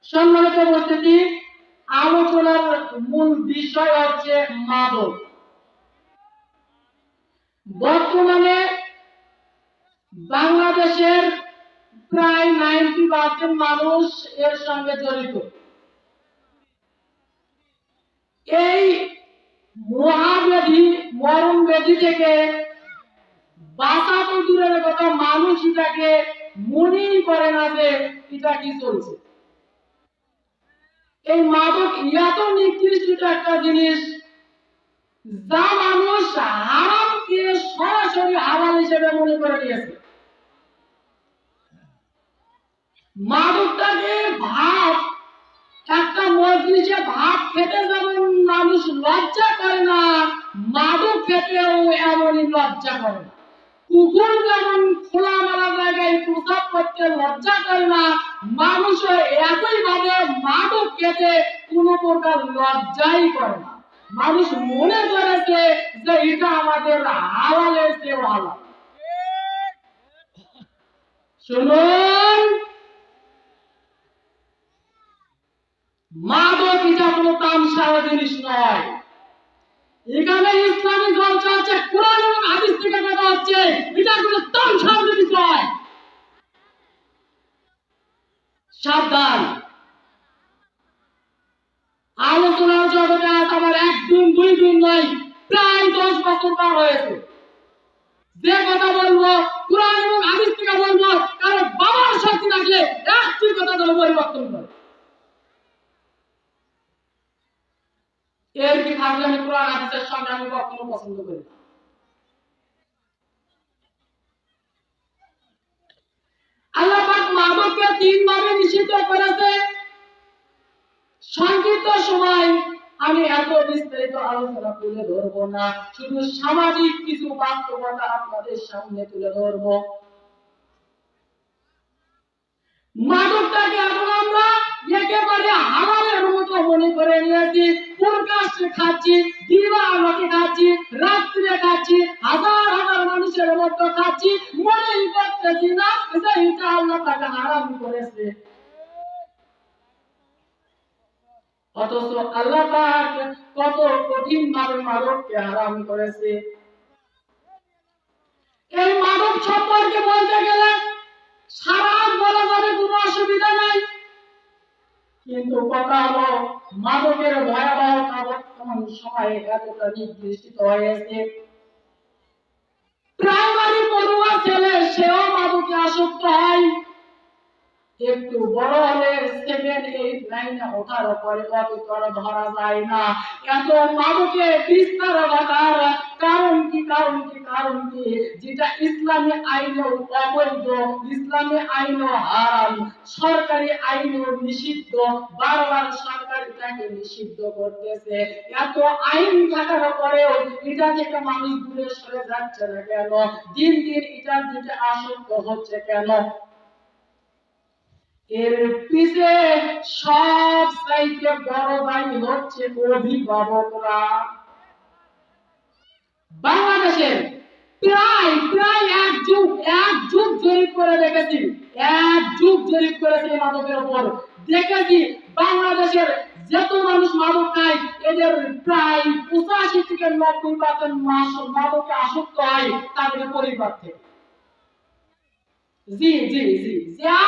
সম্মানিত উপস্থিতি, আলোচনার মূল বিষয় হচ্ছে মাদক। বর্তমানে বাংলাদেশের প্রায় 90% মানুষ এর সঙ্গে জড়িত। এই মহাব্যাধি, মরণ ব্যাধি থেকে বাঁচা তো দূরের কথা, মানুষ এটাকে মনেই করে না যে এটা কি চলছে। এই মাদক এত নিকৃষ্ট একটা জিনিস, যা মানুষ হারামকে সরাসরি হালাল হিসেবে মনে করে নিয়েছে। মাদকটাকে ভাত, একটা মজলিসে ভাত খেতে যেমন মানুষ লজ্জা করে না, মাদক খেতেও এমনই লজ্জা করে না। কুকুর যেমন খোলামেলা জায়গায় প্রসাব করতে লজ্জা করে না, মানুষও একই ভাবে মাদক খেতে কোনো প্রকার লজ্জাই করে না। মানুষ মনে করেছে যে এটা আমাদের হালালের চেয়ে হালাল। শুনুন, মাদক এটা কোনো তামসার জিনিস নয়। এখানে ইসলামী চর্চা হচ্ছে, কোরআন এবং হাদিস থেকে কথা হচ্ছে, এটা কোনো তামসার জিনিস নয়। সাবধান। আলোচনার জগতে আজ আমার একদিন দুই দিন নয়, প্রায় 10 বছর পার হয়েছে। যে কথা বলবো কোরআন এবং হাদিস থেকে বলবো, কারণ বাবার শক্তি থাকলে একটি কথা ধরে পরিবর্তন করে। এর কি থাকলে আমি কোরআন হাদিসের সঙ্গে আমি কখনো পছন্দ করি না। আল্লাহ পাক মাদককে 3 ভাবে নিষিদ্ধ করেছে। সংক্ষিপ্ত সময় আমি এত বিস্তারিত আলোচনা তুলে ধরবো না, শুধু সামাজিক কিছু বাস্তবতা আপনাদের সামনে তুলে ধরবো। মাদকটাকে এখন আমরা একেবারে হালালের মতো মনে করে নিয়েছি। প্রকাশ্যে খাচ্ছি, দিবালোকে খাচ্ছি, রাত্রে খাচ্ছি, হাজার হাজার মানুষের মধ্যে খাচ্ছি, মনেই করতেছি না যে এটা আল্লাহ তাকে হারাম করেছে। অথচ আল্লাহ পাক কত কঠিন ভাবে মাদককে হারাম করেছে। এই মাদক সম্পর্কে বলতে গেলে সারা বলা যাবে, কোনো অসুবিধা নাই। কিন্তু কথা হলো, মাদকের ভয়াবহতা বর্তমান সময়ে এতটা নির্দিষ্ট হয়েছে, প্রাইমারি পড়ুয়া ছেলে সেও মাদকে আসক্ত হয়। একটু বড় হলে 7, 8, 9 ওঠার পরে অতটা ধরা যায় না। এত মাদকে বিস্তার ঘটার কারণ কি, যেটা ইসলামী আইনেও অবৈধ, ইসলামী আইনেও হারাম, সরকারি আইনেও নিষিদ্ধ, বারবার সরকার এটাকে নিষিদ্ধ করতেছে। এত আইন থাকার পরেও এটা থেকে মানুষ দূরে সরে যাচ্ছে না কেন? দিন দিন এটার দিকে আসক্ত হচ্ছে কেন? এর পিছে সব চাইতে বড় দায়ী হচ্ছে অভিভাবকরা। বাংলাদেশের প্রায় প্রায় এক যুগ জরিপ করে দেখেছি, মাদকের উপর দেখেছি, বাংলাদেশের যত মানুষ মাদক খায় এদের প্রায় 85 থেকে 90% মাদকে আসক্ত হয় তাদের পরিবার থেকে। জি জি জি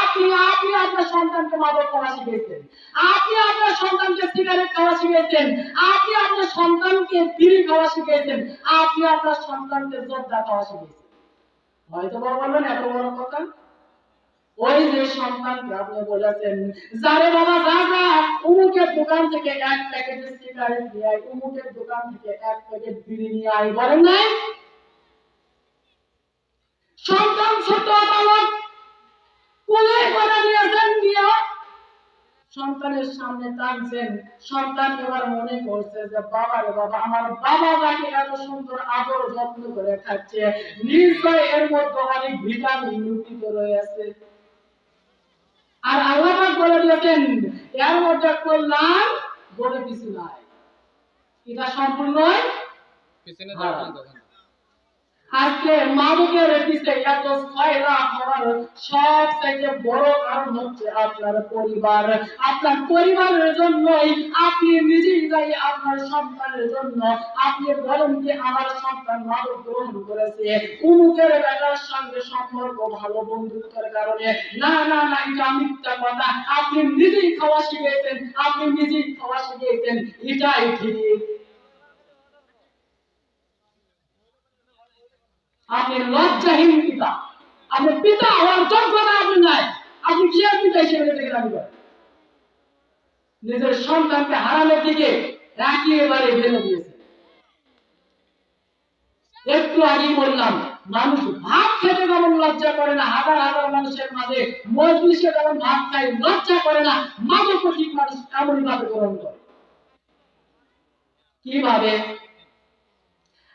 আপনি আপনার সন্তানকে মাদক খাওয়া শিখিয়েছেন, আপনি আপনার সন্তানকে সিগারেট খাওয়া শিখিয়েছেন, আপনি আপনার সন্তানকে বিড়ি খাওয়া শিখিয়েছেন, আপনি আপনার সন্তানকে জর্দা খাওয়া শিখিয়েছেন। হয়তো বা বললেন এত বড় কথা। ওই যে সন্তানকে আপনি বলেছেন, যারে বাবা যা অমুকের দোকান থেকে 1 প্যাকেট সিগারেট নিয়ে আয়, অমুকের দোকান থেকে 1 প্যাকেট বিড়ি নিয়ে আয়, বলেন নাই? সন্তান ছোট বালক কোলে করে নিয়েছেন, নিয়ে সন্তানের সামনে টানছেন। সন্তান এবার মনে করছে যে বাবা রে বাবা, আমার বাবা যাকে এত সুন্দর আদর যত্ন করে খাচ্ছে, নিশ্চয় এর মধ্যে অনেক ভিটামিন লুকিত রয়েছে। আর আল্লাহ পাক বলে দিয়েছেন এর মধ্যে কল্যাণ বলে কিছু নাই, এটা সম্পূর্ণ আজকে মাদকের পিছে এত ছয়রা হওয়ার সবথেকে বড় কারণ হচ্ছে আপনার পরিবার। আপনার পরিবারের জন্যই আপনি নিজেই যাই আপনার সন্তানের জন্য আপনি বলেন যে আমার সন্তান মাদক গ্রহণ করেছে উমুকের বেটার সঙ্গে সম্পর্ক ভালো বন্ধুত্বের কারণে। না না না, এটা মিথ্যা কথা। আপনি নিজেই খাওয়া শিখিয়েছেন, আপনি নিজেই খাওয়া শিখিয়েছেন, এটাই ঠিক। আপনি লজ্জাহীন পিতা, আপনি পিতা হওয়ার যোগ্যতা আপনি নাই। আপনি কি পিতা হিসেবে থেকে দাবি করেন? নিজের সন্তানকে হারানোর দিকে একেবারে ফেলে দিয়েছে। একটু আগেই বললাম, মানুষ ভাত খেতে যেমন লজ্জা করে না, হাজার হাজার মানুষের মাঝে মজলিসে যেমন ভাত খায় লজ্জা করে না, মাদক ঠিক মানুষ এমনই ভাবে গ্রহণ করে। কিভাবে?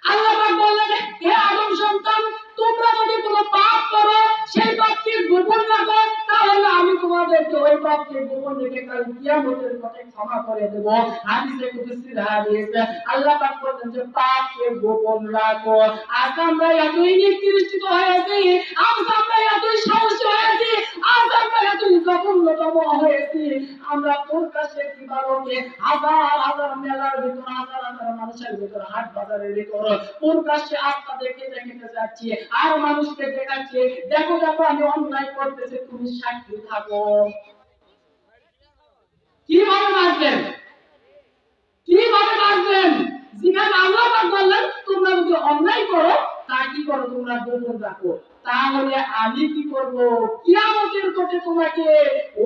আল্লাহ পাক বললেন, হে আদম সন্তান, তোমরা যদি কোনো পাপ করো, সেই পাপকে গোপন রাখো, তাহলে আমি তোমাদেরকে ওই পাপকে গোপন রেখে কাল কিয়ামতের মাঠে ক্ষমা করে দেব। হাদিসে কুদসি হাদিস। আল্লাহ পাক বলেন যে পাপকে গোপন রাখো। আজ আমরা এতই নিকৃষ্ট হয়েছি, আজ আমরা এতই সাহসী হয়েছি, আজ আমরা এতই জঘন্যতম হয়েছি। আমরা তোর কাছে কিভাবে হাজার হাজার মেলার ভিতর, হাজার হাজার মানুষের ভিতর, হাট বাজারের ভিতর তোর কাছে আস্থা দেখে দেখে যাচ্ছি, আর মানুষকে দেখাচ্ছি, দেখো দেখো আমি অন্যায় করতেছি, তুমি সাক্ষী থাকো। কিভাবে বাঁচবেন? কিভাবে বাঁচবেন? যেখানে আল্লাহ পাক বললেন তোমরা যদি অন্যায় করো, তা কি করো? তোমরা গোপন রাখো। তাহলে আমি কি করব? কিয়ামতের কোটে তোমাকে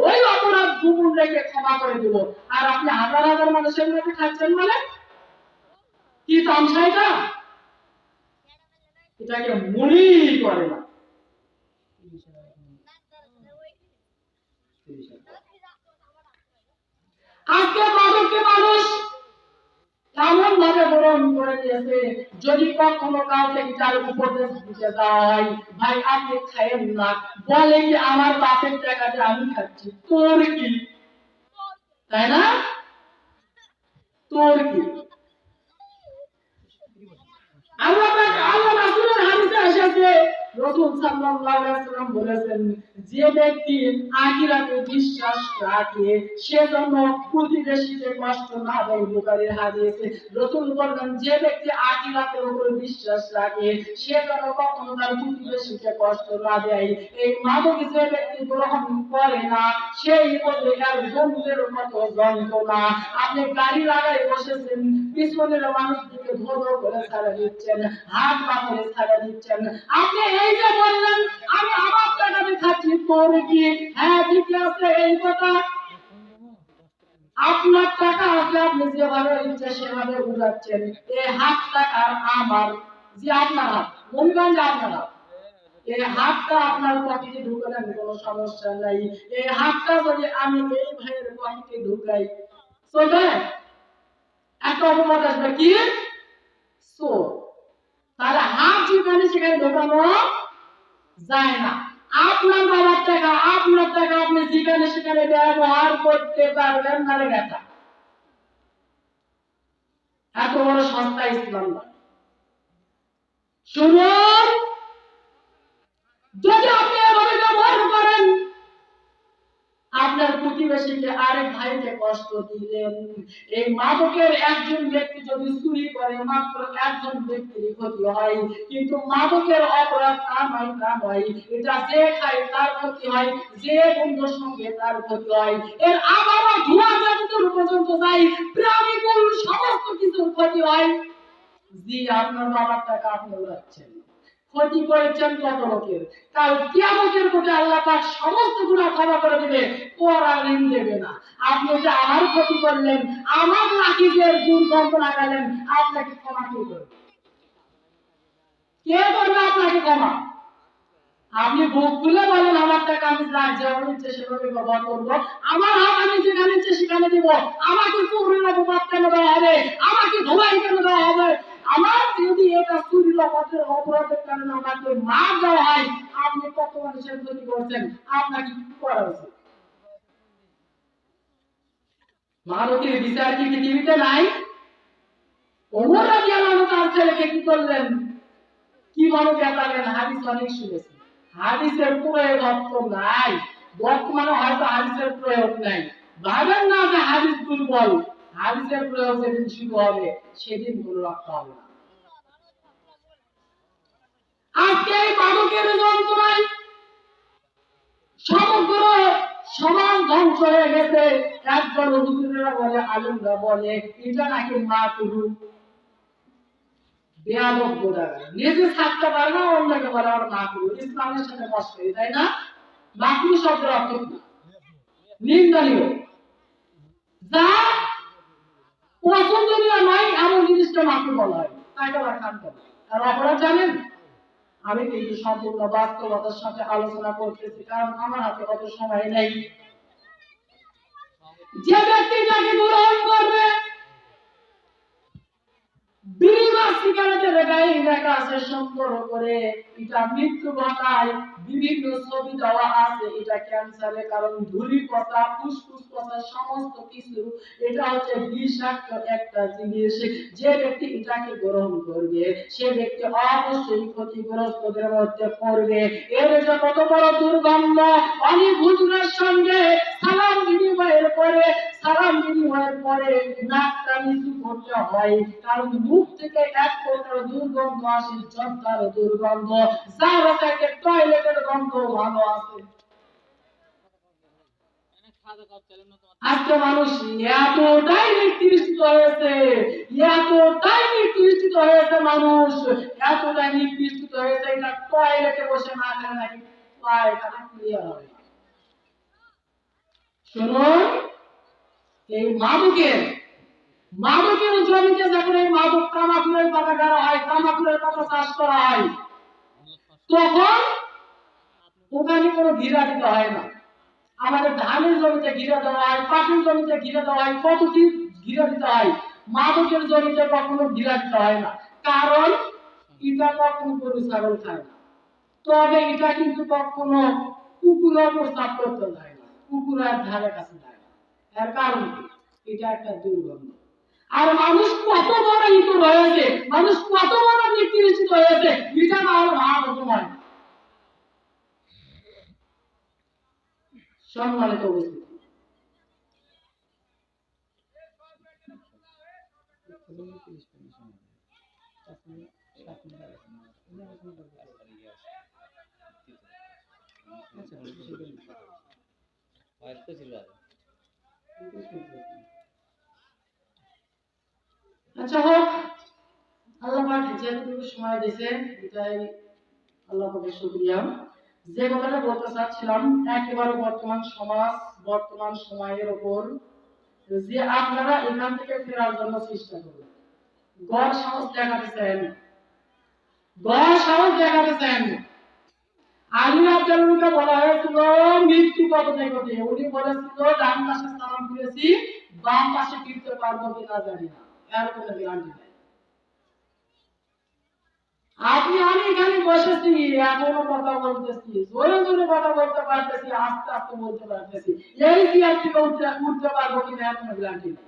ওই অপরাধ গোপন রেখে ক্ষমা করে দেব। আর আপনি হাজার হাজার মানুষের মধ্যে খাচ্ছেন মানে কি তামসা এটা? এটাকে মনেই করে না। আজকে মাদককে মানুষ এমন ভাবে গ্রহণ করে দিয়েছে, যদি কখনো কাউকে তার উপদেশ দিতে যায়, ভাই আপনি খাইয়েন না, বলে কি আমার বাপের টাকাতে আমি খাচ্ছি, তোর কি? তাই না? তোর কি? আল্লাহ রাসূলের হাদিসে এসেছে, রাসূল সাল্লাল্লাহু আলাইহি ওয়াসাল্লাম বলেছেন, যে ব্যক্তি আখিরাতে বিশ্বাস রাখে সে যেন প্রতিবেশীকে কষ্ট না দেয়। বুখারীর হাদিস। রাসূল বলেন, যে ব্যক্তি আখিরাতের উপর বিশ্বাস রাখে সে যেন কখনো তার প্রতিবেশীকে কষ্ট না দেয়। এই মাদক যে ব্যক্তি গ্রহণ করে না সেই বলে আর বন্ধুদের মতো যন্ত্রণা। আপনি গাড়ি লাগাই বসেছেন, পিছনের মানুষটিকে ধো ধো করে ছাড়া দিচ্ছেন, হাত পা করে ছাড়া দিচ্ছেন। আপনি এই যে বললেন আমি আমার টাকাতে খাচ্ছি, তোর কি? হ্যাঁ ঠিক আছে, এই কথা। আপনার টাকা আছে, আপনি যেভাবে ইচ্ছা সেভাবে উড়াচ্ছেন। এই হাত টাকা আমার, যে আপনার হাত, মনিগঞ্জে আপনার হাত, এই হাতটা আপনার পকেটে ঢুকালে কোনো সমস্যা নাই। এই হাতটা যদি আমি এই ভাইয়ের পকেটে ঢুকাই, চলবে? একটা অপবাদ আসবে, কি? চোর। তাহলে হাত যেখানে সেখানে ঢোকানো যায় না। আপনার বাবার টাকা, আপনার টাকা আপনি যেখানে সেখানে ব্যবহার করতে পারবেন না রে বেটা। এত বড় সস্তা ইসলাম না। শুনুন, যদি আপনি এভাবে ব্যবহার করেন, আপনার প্রতিবেশীকে আরেক ভাইকে কষ্ট দিলেন। এই মাদকের একজন ব্যক্তি যদি চুরি করে মাত্র একজন ব্যক্তির ক্ষতি হয়, কিন্তু মাদকের অপরাধ তা নয়, তা নয়। এটা যে খায় তার ক্ষতি হয়, যে বন্ধুর সঙ্গে তার ক্ষতি হয়। এর আবারও ধোঁয়া যতদূর পর্যন্ত যায়, প্রাণীকুল সমস্ত কিছুর ক্ষতি হয়। জি, আপনার বাবার টাকা আপনি উড়াচ্ছেন, ক্ষতি করেছেন কত লোকের। কাল কিয়ামতের কোটে আল্লাহ পাক সমস্ত গুনাহ ক্ষমা করে দিবে, পরা ঋণ দেবে না। আপনি যে আমার ক্ষতি করলেন, আমার নাকিজের দুর্গন্ধ লাগালেন, আপনাকে ক্ষমা কে করবে? কে করবে আপনাকে ক্ষমা? আপনি বুক খুলে বলেন আমার টাকা আমি যেমন ইচ্ছে সেভাবে ব্যবহার করবো, আমার হাত আমি যেখানে ইচ্ছে সেখানে দিব, আমাকে চুরির অপবাদ কেন দেওয়া হবে, আমাকে ধোলাই কেন দেওয়া হবে? আমার যদি এটা চুরির অপরাধের কারণে আমাকে মার দেওয়া হয়, আপনি কত মানুষের ক্ষতি করছেন, আপনাকে কি করা উচিত? মানবীর বিচার কি পৃথিবীতে নাই? ওমর রাদিয়াল্লাহু তাআলা তার ছেলেকে কি করলেন? কিভাবে দেখালেন? হাদিস অনেক শুনেছি, হাদিসের প্রয়োগ নাই, বর্তমানে হয়তো হাদিসের প্রয়োগ নাই। ভাবেন না যে হাদিস দুর্বল, হাদিসের প্রয়োগ যেদিন শুরু হবে সেদিন মনে রাখতে হবে না। আজকে এই মাদকের যন্ত্রণায় সমগ্র সমাজ ধ্বংস হয়ে গেছে। একজন হুজুরেরা বলে, আলেমরা বলে এটা নাকি মা তুরু বেয়াদব গোড়া, নিজে থাকতে পারে না, অন্যকে বলে আর মা তুরু। ইসলামের সাথে কষ্ট, তাই না? মাকরু শব্দের অর্থ কি? নিন্দনীয়, যা পছন্দনীয় নয় এমন জিনিসটা মাকরু বলা হয়, তাই আবার খান করে। আর অপরাধ জানেন? আমি কিন্তু সম্পূর্ণ বাস্তবতার সাথে আলোচনা করতেছি, কারণ আমার হাতে কত সময় নেই। যে ব্যক্তি যাকে গ্রহণ করবে, বিড়ি বা সিগারেটের গায়ে লেখা আছে সুন্দর করে এটা মৃত্যু ঘটায়, বিভিন্ন ছবি দেওয়া আছে এটা ক্যান্সারের কারণ, ধূলি পচা, ফুসফুস পচা, সমস্ত কিছু। এটা হচ্ছে বিষাক্ত একটা জিনিস। যে ব্যক্তি এটাকে গ্রহণ করবে সে ব্যক্তি অবশ্যই ক্ষতিগ্রস্তদের মধ্যে পড়বে। এর যে কত বড় দুর্গন্ধ! অনেক হুজুরের সঙ্গে সালাম বিনিময়ের পরে নাকটা নিচু করতে হয়, কারণ মুখ থেকে এক প্রকার দুর্গন্ধ আসে, জন্তার দুর্গন্ধ, যার থেকে টয়লেটের গন্ধ ভালো আছে। আজকে মানুষ এতটাই নিকৃষ্ট হয়েছে, এতটাই নিকৃষ্ট হয়েছে, মানুষ এতটাই নিকৃষ্ট হয়েছে, এটা টয়লেটে বসে না খেলে নাকি পায়খানা ক্লিয়ার হবে। শুনুন, এই মাদকের জমিতে যখন এই মাদক তামাকুলের পাতা গাড়া হয়, তামাকুলের পাতা চাষ করা হয়, তখন ওখানে কোনো ঘিরা দিতে হয় না। আমাদের ধানের জমিতে ঘিরা দেওয়া হয়, পাটের জমিতে ঘিরা দেওয়া হয়, কত কি ঘিরা দিতে হয়। মাদকের জমিতে কখনো ঘিরা দিতে হয় না, কারণ এটা কখনো গরু ছাগল খায় না। তবে এটা কিন্তু কখনো কুকুরের প্রস্তাব করতে যায় না, কুকুরের ধারে কাছে যায় না। এর কারণ কি? এটা একটা দুর্গন্ধ। আর মানুষ কত বড় ইতো হয়েছে, মানুষ কত বড় নিকৃষ্ট হয়েছে, এটা না হলে ভাব হয়। সম্মানিত উপস্থিতি, আচ্ছা হোক, আল্লাহ পাক যেটুকু সময় দিয়েছে এটাই আল্লাহ পাকের শুকরিয়া। যে কথাটা বলতে চাচ্ছিলাম, একেবারে বর্তমান সমাজ, বর্তমান সময়ের উপর যে আপনারা এখান থেকে ফেরার জন্য চেষ্টা করবেন, গড় সাহস দেখাতে চান, গড় সাহস দেখাতে চান। আলী আব্দুল্লাহকে বলা হয়েছিল মৃত্যু কত থেকে, উনি বলেছিল ডান পাশে সালাম করেছি, বাম পাশে ফিরতে পারবো কিনা জানি না, এর কোনো গ্যারান্টি নাই। আপনি আমি এখানে বসেছি, এখনো কথা বলতেছি, জোরে জোরে কথা বলতে পারতেছি, আস্তে আস্তে বলতে পারতেছি, এই চেয়ার থেকে উঠতে পারবো কিনা এর কোনো গ্যারান্টি নাই।